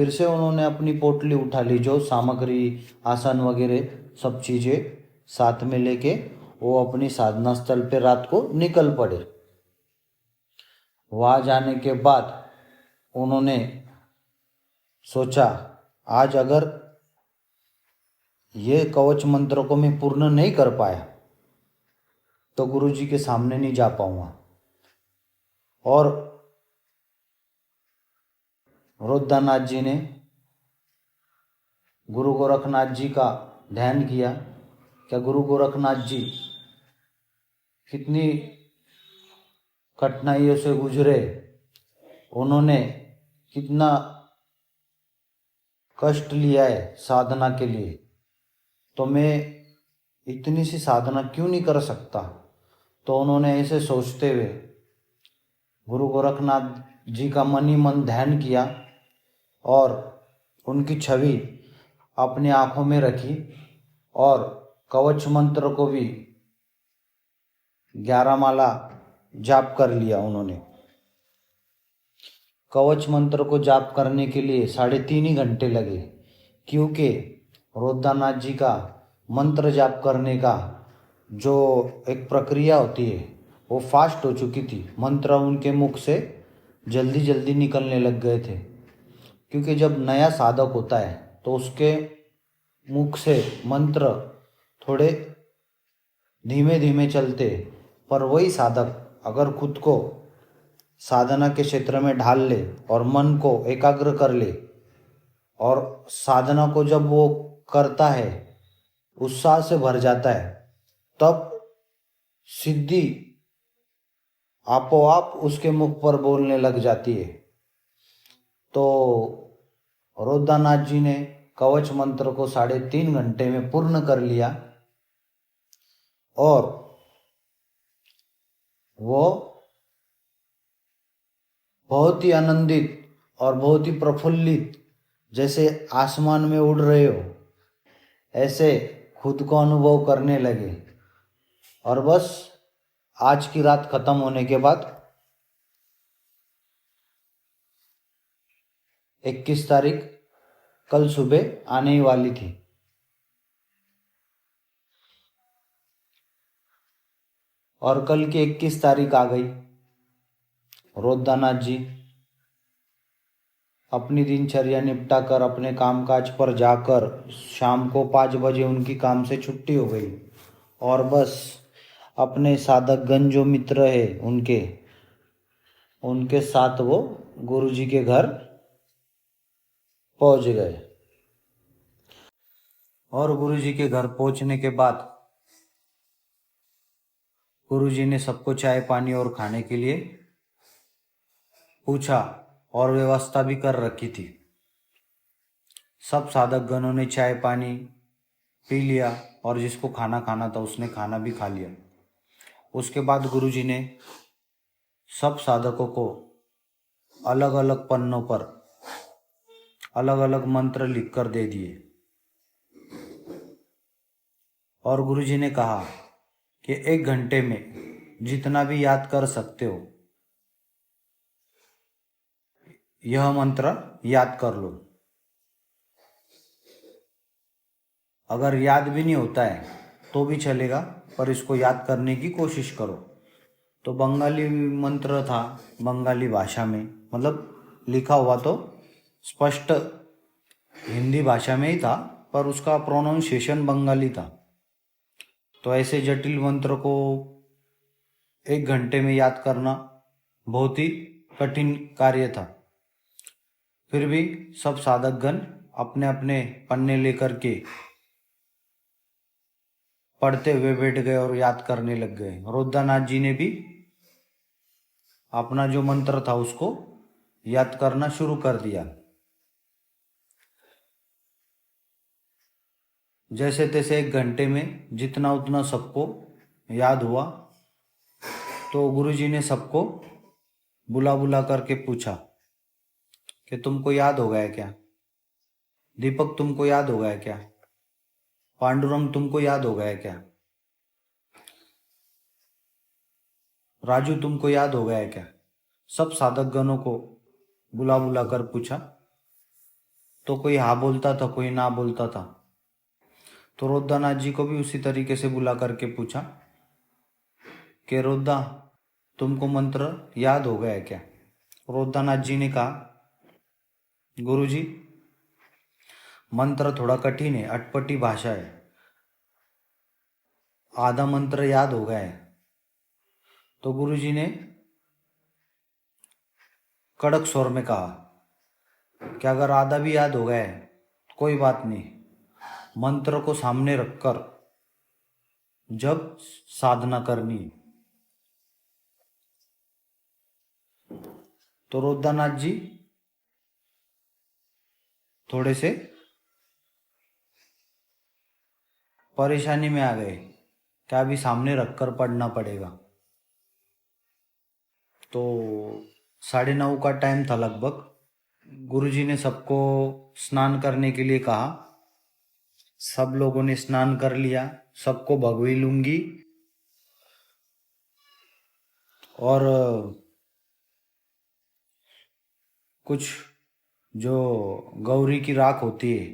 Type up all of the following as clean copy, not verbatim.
फिर से उन्होंने अपनी पोटली उठा ली, जो सामग्री आसन वगैरह सब चीज़ें साथ में लेके वो अपनी साधना स्थल पे रात को निकल पड़े। वहाँ जाने के बाद उन्होंने सोचा, आज अगर ये कवच मंत्र को मैं पूर्ण नहीं कर पाया तो गुरु जी के सामने नहीं जा पाऊंगा। और रुद्रनाथ जी ने गुरु गोरखनाथ जी का ध्यान किया। क्या गुरु गोरखनाथ जी कितनी कठिनाइयों से गुजरे, उन्होंने कितना कष्ट लिया है साधना के लिए, तो मैं इतनी सी साधना क्यों नहीं कर सकता। तो उन्होंने ऐसे सोचते हुए गुरु गोरखनाथ जी का मन ही मन ध्यान किया और उनकी छवि अपनी आँखों में रखी और कवच मंत्र को भी 11 माला जाप कर लिया उन्होंने। कवच मंत्र को जाप करने के लिए 3.5 घंटे लगे, क्योंकि रुद्रनाथ जी का मंत्र जाप करने का जो एक प्रक्रिया होती है वो फास्ट हो चुकी थी। मंत्र उनके मुख से जल्दी जल्दी निकलने लग गए थे, क्योंकि जब नया साधक होता है तो उसके मुख से मंत्र थोड़े धीमे धीमे चलते। पर वही साधक अगर खुद को साधना के क्षेत्र में ढाल ले और मन को एकाग्र कर ले और साधना को जब वो करता है, उत्साह से भर जाता है, तब सिद्धि आपोआप उसके मुख पर बोलने लग जाती है। तो रुद्रनाथ जी ने कवच मंत्र को 3.5 घंटे में पूर्ण कर लिया और वो बहुत ही आनंदित और बहुत ही प्रफुल्लित, जैसे आसमान में उड़ रहे हो ऐसे खुद को अनुभव करने लगे। और बस आज की रात खत्म होने के बाद 21 तारीख कल सुबह आने ही वाली थी। और कल की 21 तारीख आ गई। रुद्रनाथ जी अपनी दिनचर्या निपटा कर अपने कामकाज पर जाकर शाम को 5 बजे उनकी काम से छुट्टी हो गई और बस अपने साधकगण जो मित्र है उनके साथ वो गुरु जी के घर पहुंच गए। और गुरु जी के घर पहुंचने के बाद गुरु जी ने सबको चाय पानी और खाने के लिए पूछा और व्यवस्था भी कर रखी थी। सब साधकगणों ने चाय पानी पी लिया और जिसको खाना खाना था उसने खाना भी खा लिया। उसके बाद गुरु जी ने सब साधकों को अलग अलग पन्नों पर अलग अलग मंत्र लिखकर दे दिए और गुरु जी ने कहा कि 1 घंटे में जितना भी याद कर सकते हो यह मंत्र याद कर लो। अगर याद भी नहीं होता है तो भी चलेगा, पर इसको याद करने की कोशिश करो। तो बंगाली मंत्र था, बंगाली भाषा में, मतलब लिखा हुआ तो स्पष्ट हिंदी भाषा में ही था, पर उसका प्रोनाउंसिएशन बंगाली था। तो ऐसे जटिल मंत्र को 1 घंटे में याद करना बहुत ही कठिन कार्य था। फिर भी सब साधकगण अपने अपने पन्ने लेकर के पढ़ते हुए बैठ गए और याद करने लग गए। रुद्रनाथ जी ने भी अपना जो मंत्र था उसको याद करना शुरू कर दिया। जैसे तैसे 1 घंटे में जितना उतना सबको याद हुआ। तो गुरुजी ने सबको बुला बुला करके पूछा कि तुमको याद हो गया क्या? दीपक तुमको याद हो गया क्या? पांडुरंग तुमको याद हो गया क्या? राजू तुमको याद हो गया क्या? सब साधकगणों को बुला बुला कर पूछा। तो कोई हाँ बोलता था, कोई ना बोलता था। तो रोद्दानाथ जी को भी उसी तरीके से बुला करके पूछा कि रोद्दा, तुमको मंत्र याद हो गया है क्या? रोद्दानाथ जी ने कहा, गुरुजी, मंत्र थोड़ा कठिन है, अटपटी भाषा है, आधा मंत्र याद हो गया है। तो गुरुजी ने कड़क स्वर में कहा कि अगर आधा भी याद हो गया है कोई बात नहीं, मंत्र को सामने रखकर जब साधना करनी। तो रोद्दानाथ जी थोड़े से परेशानी में आ गए, क्या अभी सामने रखकर पढ़ना पड़ेगा। तो 9:30 का टाइम था लगभग। गुरुजी ने सबको स्नान करने के लिए कहा। सब लोगों ने स्नान कर लिया, सबको भगवी लुंगी और कुछ जो गौरी की राख होती है,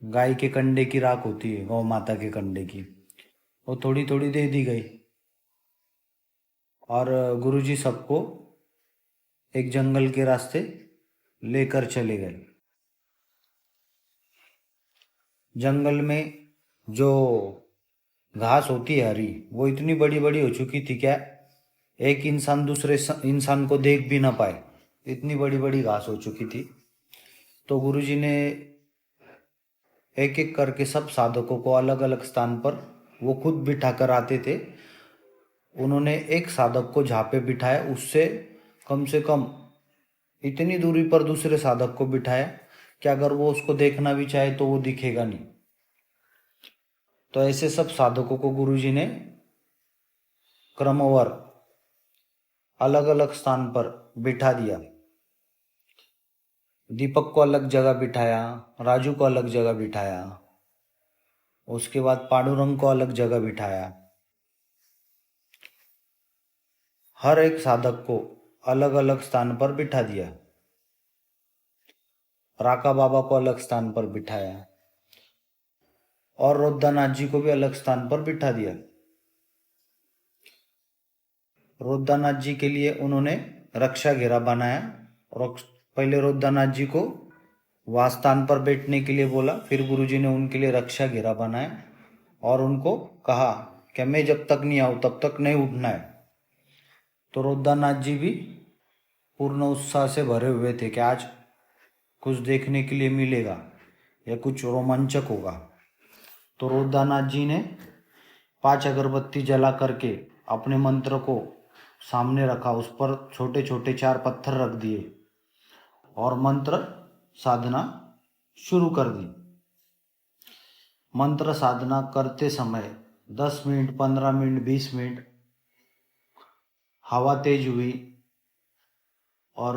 गाय के कंडे की राख होती है, गौ माता के कंडे की, वो थोड़ी थोड़ी दे दी गई। और गुरुजी सबको एक जंगल के रास्ते लेकर चले गए। जंगल में जो घास होती है हरी, वो इतनी बड़ी बड़ी हो चुकी थी क्या एक इंसान दूसरे इंसान को देख भी ना पाए, इतनी बड़ी बड़ी घास हो चुकी थी। तो गुरुजी ने एक एक करके सब साधकों को अलग अलग स्थान पर, वो खुद बिठा कर आते थे, उन्होंने एक साधक को जहाँ पे बिठाया उससे कम से कम इतनी दूरी पर दूसरे साधक को बिठाया कि अगर वो उसको देखना भी चाहे तो वो दिखेगा नहीं। तो ऐसे सब साधकों को गुरुजी ने क्रमवार अलग अलग स्थान पर बिठा दिया। दीपक को अलग जगह बिठाया, राजू को अलग जगह बिठाया, उसके बाद पांडुरंग को अलग जगह बिठाया। हर एक साधक को अलग अलग स्थान पर बिठा दिया। राका बाबा को अलग स्थान पर बिठाया और रोद्दानाथ जी को भी अलग स्थान पर बिठा दिया। रोद्दानाथ जी के लिए उन्होंने रक्षा घेरा बनाया और पहले रोद्दानाथ जी को वहाँ स्थान पर बैठने के लिए बोला, फिर गुरुजी ने उनके लिए रक्षा घेरा बनाया और उनको कहा कि मैं जब तक नहीं आऊँ तब तक नहीं उठना है। तो रोद्दानाथ जी भी पूर्ण उत्साह से भरे हुए थे कि आज कुछ देखने के लिए मिलेगा या कुछ रोमांचक होगा। तो रोद्दानाथ जी ने 5 अगरबत्ती जला करके अपने मंत्र को सामने रखा, उस पर छोटे छोटे 4 पत्थर रख दिए और मंत्र साधना शुरू कर दी। मंत्र साधना करते समय 10 मिनट, 15 मिनट, 20 मिनट हवा तेज हुई और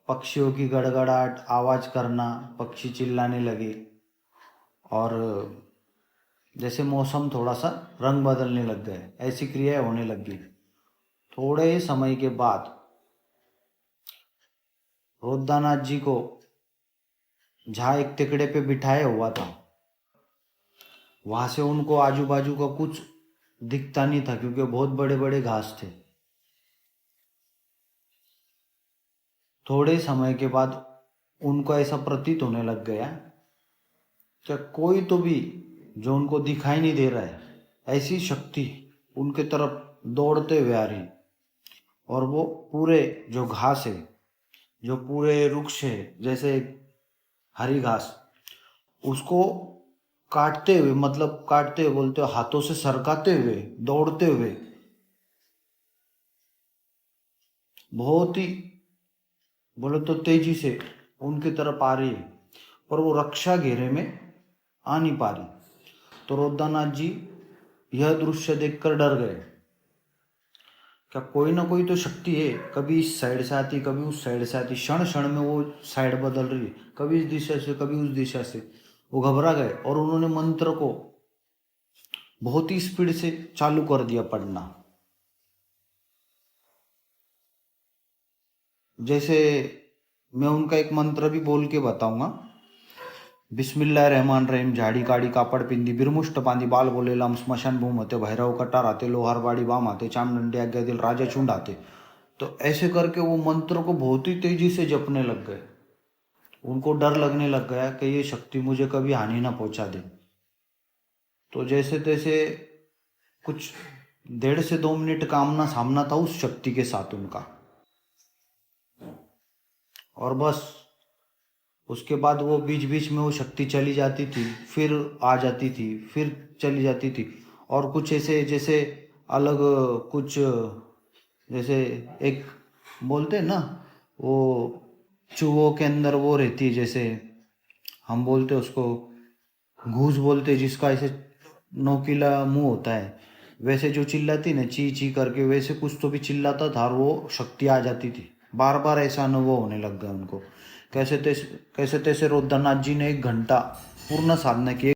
पक्षियों की गड़गड़ाहट, आवाज करना, पक्षी चिल्लाने लगे और जैसे मौसम थोड़ा सा रंग बदलने लग गए, ऐसी क्रियाएं होने लगी। थोड़े समय के बाद रोद्दानाथ जी को जहाँ एक तिकड़े पे बिठाया हुआ था वहां से उनको आजू बाजू का कुछ दिखता नहीं था क्योंकि बहुत बड़े बड़े घास थे। थोड़े समय के बाद उनको ऐसा प्रतीत होने लग गया कि कोई तो भी जो उनको दिखाई नहीं दे रहा है, ऐसी शक्ति उनके तरफ दौड़ते हुए आ रही और वो पूरे जो घास है, जो पूरे वृक्ष है, जैसे हरी घास, उसको काटते हुए, मतलब काटते हुए बोलते हो, हाथों से सरकाते हुए, दौड़ते हुए बहुत ही बोले तो तेजी से उनकी तरफ आ रही है, पर वो रक्षा घेरे में आ नहीं पा रही। तो रोद्दानाथ जी यह दृश्य देखकर डर गए, क्या कोई ना कोई तो शक्ति है, कभी इस साइड से आती, कभी उस साइड से आती, क्षण क्षण में वो साइड बदल रही है, कभी इस दिशा से, कभी उस दिशा से। वो घबरा गए और उन्होंने मंत्र को बहुत ही स्पीड से चालू कर दिया पढ़ना। जैसे मैं उनका एक मंत्र भी बोल के बताऊंगा। बिस्मिल्लाहिर्रहमानिर्रहीम झाडी काडी कापड पिंदी बिरमुष्ट बांधी बाल बोलेलाम स्मशान भूम होते भैरव कटार आते लोहारबाड़ी बाम आते चामडंडी आज्ञा दिल राजा चुंड आते। तो ऐसे करके वो मंत्र को बहुत ही तेजी से जपने लग गए। उनको डर लगने लग गया कि ये शक्ति मुझे कभी हानि ना पहुंचा दे। तो जैसे तैसे कुछ 1.5 से 2 मिनट का आमना सामना था उस शक्ति के साथ उनका, और बस उसके बाद वो बीच बीच में वो शक्ति चली जाती थी, फिर आ जाती थी, फिर चली जाती थी। और कुछ ऐसे जैसे अलग कुछ जैसे एक बोलते हैं ना, वो चूहों के अंदर वो रहती है, जैसे हम बोलते हैं उसको घूस बोलते हैं, जिसका ऐसे नोकीला मुंह होता है, वैसे जो चिल्लाती ना ची ची करके, वैसे कुछ तो भी चिल्लाता था और वो शक्ति आ जाती थी। बार बार ऐसा अनुभव होने लग गया उनको। कैसे तैसे रुद्रनाथ जी ने 1 घंटा पूर्ण साधना की।